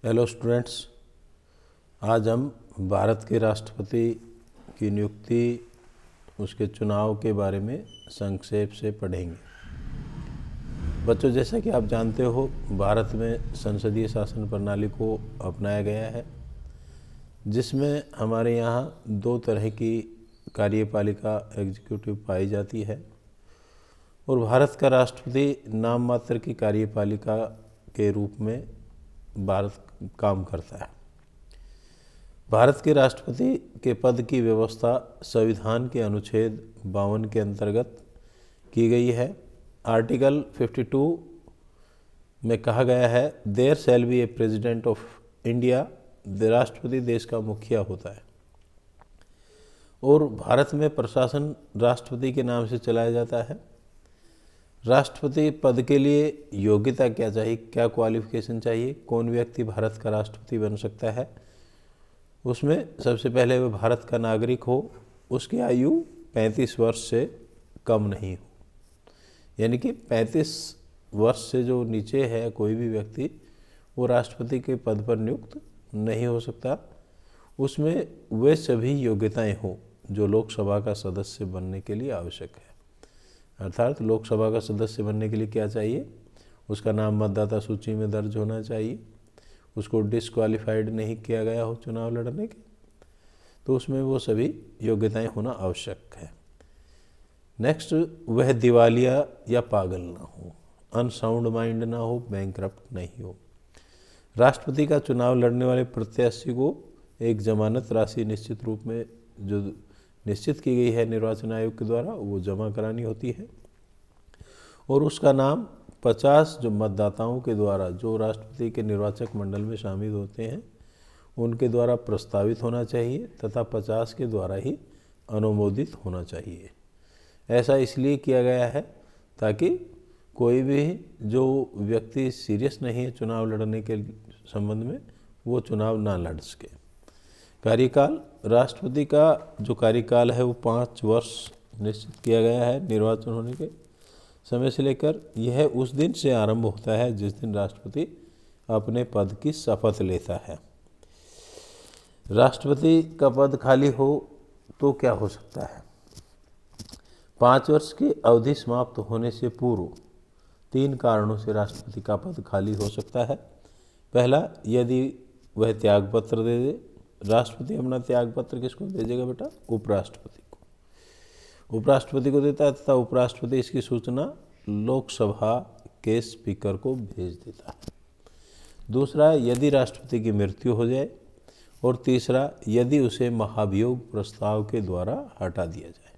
Hello students, आज हम भारत के राष्ट्रपति की नियुक्ति, उसके चुनाव के बारे में संक्षेप से पढ़ेंगे। बच्चों, जैसा कि आप जानते हो, भारत में संसदीय शासन प्रणाली को अपनाया गया है, जिसमें हमारे यहाँ दो तरह की कार्यपालिका एग्जीक्यूटिव पाई जाती है और भारत का राष्ट्रपति नाम मात्र की कार्यपालिका के रूप में भारत काम करता है। भारत के राष्ट्रपति के पद की व्यवस्था संविधान के अनुच्छेद 52 के अंतर्गत की गई है। आर्टिकल 52 में कहा गया है, there shall be a president of India. राष्ट्रपति देश का मुखिया होता है और भारत में प्रशासन राष्ट्रपति के नाम से चलाया जाता है। राष्ट्रपति पद के लिए योग्यता क्या चाहिए, क्या क्वालिफिकेशन चाहिए, कौन व्यक्ति भारत का राष्ट्रपति बन सकता है? उसमें सबसे पहले वह भारत का नागरिक हो, उसकी आयु 35 वर्ष से कम नहीं हो, यानी कि 35 वर्ष से जो नीचे है कोई भी व्यक्ति, वो राष्ट्रपति के पद पर नियुक्त नहीं हो सकता। उसमें वे सभी योग्यताएं हों जो लोकसभा का सदस्य बनने के लिए आवश्यक है। अर्थात लोकसभा का सदस्य बनने के लिए क्या चाहिए? उसका नाम मतदाता सूची में दर्ज होना चाहिए, उसको डिस्क्वालीफाइड नहीं किया गया हो चुनाव लड़ने के, तो उसमें वो सभी योग्यताएं होना आवश्यक है। नेक्स्ट, वह दिवालिया या पागल ना हो, अनसाउंड माइंड ना हो, बैंकरप्ट नहीं हो। राष्ट्रपति का चुनाव लड़ने वाले प्रत्याशी को एक जमानत राशि निश्चित रूप में जो निश्चित की गई है निर्वाचन आयोग के द्वारा, वो जमा करानी होती है और उसका नाम 50 जो मतदाताओं के द्वारा, जो राष्ट्रपति के निर्वाचक मंडल में शामिल होते हैं, उनके द्वारा प्रस्तावित होना चाहिए तथा 50 के द्वारा ही अनुमोदित होना चाहिए। ऐसा इसलिए किया गया है ताकि कोई भी जो व्यक्ति सीरियस नहीं है चुनाव लड़ने के संबंध में, वो चुनाव ना लड़ सके। कार्यकाल, राष्ट्रपति का जो कार्यकाल है वो 5 वर्ष निश्चित किया गया है निर्वाचन होने के समय से लेकर। यह उस दिन से आरंभ होता है जिस दिन राष्ट्रपति अपने पद की शपथ लेता है। राष्ट्रपति का पद खाली हो तो क्या हो सकता है? 5 वर्ष की अवधि समाप्त होने से पूर्व 3 कारणों से राष्ट्रपति का पद खाली हो सकता है। पहला, यदि वह त्यागपत्र दे दे। राष्ट्रपति अपना त्यागपत्र किसको भेजेगा बेटा? उपराष्ट्रपति को। उपराष्ट्रपति को देता है तथा उपराष्ट्रपति इसकी सूचना लोकसभा के स्पीकर को भेज देता है। दूसरा, यदि राष्ट्रपति की मृत्यु हो जाए। और तीसरा, यदि उसे महाभियोग प्रस्ताव के द्वारा हटा दिया जाए।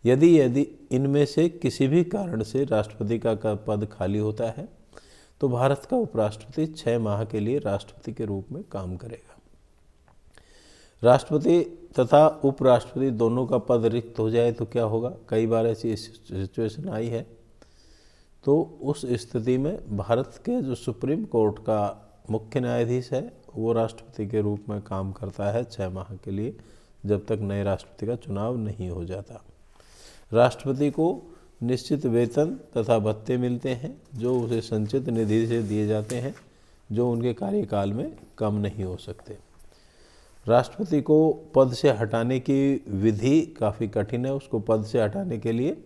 यदि इनमें से किसी भी कारण से राष्ट्रपति का पद खाली होता है तो भारत का उपराष्ट्रपति 6 माह के लिए राष्ट्रपति के रूप में काम करेगा। राष्ट्रपति तथा उपराष्ट्रपति दोनों का पद रिक्त हो जाए तो क्या होगा? कई बार ऐसी सिचुएशन आई है। तो उस स्थिति में भारत के जो सुप्रीम कोर्ट का मुख्य न्यायाधीश है, वो राष्ट्रपति के रूप में काम करता है 6 माह के लिए, जब तक नए राष्ट्रपति का चुनाव नहीं हो जाता। राष्ट्रपति को निश्चित वेतन तथा भत्ते मिलते हैं जो उसे संचित निधि से दिए जाते हैं, जो उनके कार्यकाल में कम नहीं हो सकते। राष्ट्रपति को पद से हटाने की विधि काफ़ी कठिन है। उसको पद से हटाने के लिए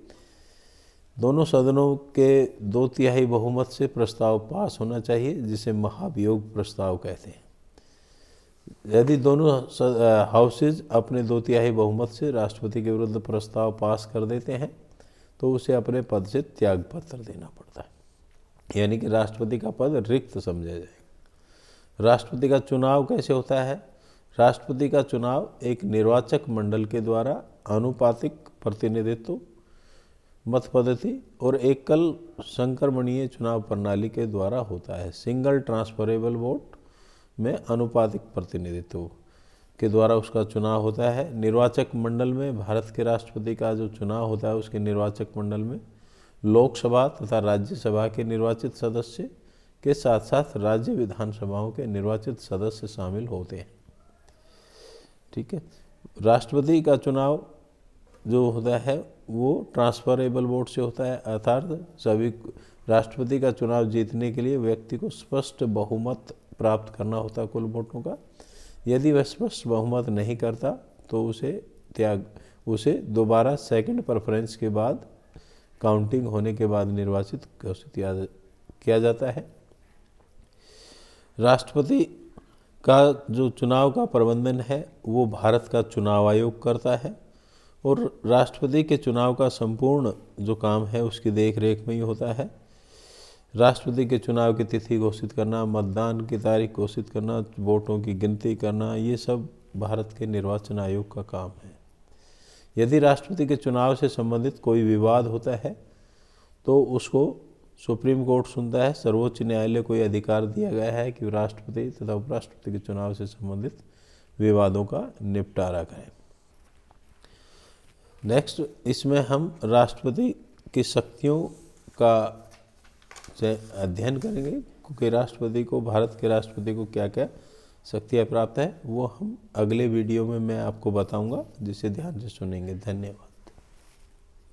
दोनों सदनों के 2/3 बहुमत से प्रस्ताव पास होना चाहिए, जिसे महाभियोग प्रस्ताव कहते हैं। यदि दोनों हाउसेज अपने 2/3 बहुमत से राष्ट्रपति के विरुद्ध प्रस्ताव पास कर देते हैं तो उसे अपने पद से त्यागपत्र देना पड़ता है, यानी कि राष्ट्रपति का पद रिक्त समझा जाएगा। राष्ट्रपति का चुनाव कैसे होता है? राष्ट्रपति का चुनाव एक निर्वाचक मंडल के द्वारा आनुपातिक प्रतिनिधित्व, मत पद्धति और एकल संक्रमणीय चुनाव प्रणाली के द्वारा होता है। सिंगल ट्रांसफरेबल वोट में आनुपातिक प्रतिनिधित्व के द्वारा उसका चुनाव होता है। निर्वाचक मंडल में भारत के राष्ट्रपति का जो चुनाव होता है, उसके निर्वाचक मंडल में लोकसभा तथा राज्यसभा के निर्वाचित सदस्य के साथ साथ राज्य विधानसभाओं के निर्वाचित सदस्य शामिल होते हैं। ठीक है। राष्ट्रपति का चुनाव जो होता है वो ट्रांसफरेबल वोट से होता है, अर्थात सभी राष्ट्रपति का चुनाव जीतने के लिए व्यक्ति को स्पष्ट बहुमत प्राप्त करना होता है कुल वोटों का। यदि वह स्पष्ट बहुमत नहीं करता तो उसे दोबारा सेकंड प्रेफरेंस के बाद काउंटिंग होने के बाद निर्वाचित घोषित किया जाता है। राष्ट्रपति का जो चुनाव का प्रबंधन है वो भारत का चुनाव आयोग करता है और राष्ट्रपति के चुनाव का संपूर्ण जो काम है उसकी देख रेख में ही होता है। राष्ट्रपति के चुनाव की तिथि घोषित करना, मतदान की तारीख घोषित करना, वोटों की गिनती करना, ये सब भारत के निर्वाचन आयोग का काम है। यदि राष्ट्रपति के चुनाव से संबंधित कोई विवाद होता है तो उसको सुप्रीम कोर्ट सुनता है। सर्वोच्च न्यायालय को यह अधिकार दिया गया है कि राष्ट्रपति तथा उपराष्ट्रपति के चुनाव से संबंधित विवादों का निपटारा करें। नेक्स्ट, इसमें हम राष्ट्रपति की शक्तियों का अध्ययन करेंगे क्योंकि राष्ट्रपति को, भारत के राष्ट्रपति को क्या क्या शक्तियाँ प्राप्त है वो हम अगले वीडियो में मैं आपको बताऊंगा, जिसे ध्यान से सुनेंगे। धन्यवाद।